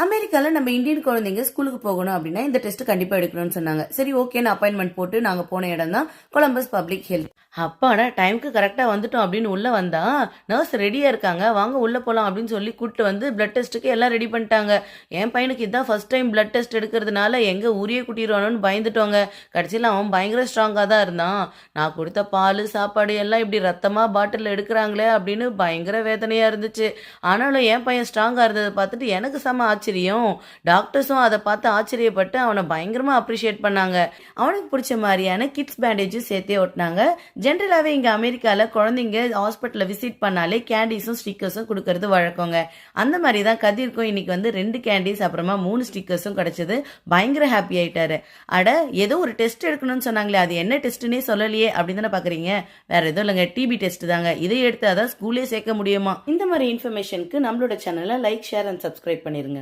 அமெரிக்கால நம்ம இந்தியன் குழந்தைங்க ஸ்கூலுக்கு போகணும் அப்படின்னா இந்த டெஸ்ட் கண்டிப்பா எடுக்கணும்னு சொன்னாங்க. சரி ஓகேன்னு அப்பாயின்மெண்ட் போட்டு நாங்க போன இடம் தான் கொலம்பஸ் பப்ளிக் ஹெல்த். அப்பாடா டைமுக்கு கரெக்டா வந்துட்டோம் அப்படின்னு உள்ள வந்தா நர்ஸ் ரெடியா இருக்காங்க, வாங்க உள்ள போலாம் அப்படின்னு சொல்லி கூப்பிட்டு வந்து பிளட் டெஸ்ட்டுக்கு எல்லாம் ரெடி பண்ணிட்டாங்க. என் பையனுக்கு இதான் ஃபர்ஸ்ட் டைம் பிளட் டெஸ்ட் எடுக்கிறதுனால எங்க ஊரே கூட்டிடுவானோன்னு பயந்துட்டோங்க. கடைசியில் அவன் பயங்கர ஸ்ட்ராங்கா தான் இருந்தான். நான் கொடுத்த பால் சாப்பாடு எல்லாம் இப்படி ரத்தமா பாட்டில் எடுக்கிறாங்களே அப்படின்னு பயங்கர வேதனையா இருந்துச்சு. ஆனாலும் என் பையன் ஸ்ட்ராங்கா இருந்ததை பார்த்துட்டு எனக்கு செம ஆச்சரியம். டாக்டர்ஸும் அதை பார்த்து ஆச்சரியப்பட்டு அவனை பயங்கரமா அப்ரிஷியேட் பண்ணாங்க. அவனுக்கு பிடிச்ச மாதிரியான கிட்ஸ் பேண்டேஜும் சேர்த்தே ஒட்டினாங்க. ஜென்ரலாகவே இங்கே அமெரிக்காவில் குழந்தைங்க ஹாஸ்பிட்டலில் விசிட் பண்ணாலே கேண்டீஸும் ஸ்டிக்கர்ஸும் கொடுக்கறது வழக்கங்க. அந்த மாதிரி தான் கதிர்க்கும் இன்னைக்கு வந்து 2 கேண்டீஸ் அப்புறமா 3 ஸ்டிக்கர்ஸும் கிடச்சிது. பயங்கர ஹாப்பி ஆயிட்டாரு. அட ஏதோ ஒரு டெஸ்ட் எடுக்கணும்னு சொன்னாங்களே, அது என்ன டெஸ்ட்டுன்னே சொல்லலையே அப்படின்னு தானே பார்க்குறீங்க. வேற எதுவும் இல்லைங்க, டிபி டெஸ்ட் தாங்க. இதை எடுத்து அதான் ஸ்கூல்லே சேர்க்க முடியுமா. இந்த மாதிரி இன்ஃபர்மேஷனுக்கு நம்மளோட சேனலை லைக், ஷேர் அண்ட் சப்ஸ்கிரைப் பண்ணிருங்க.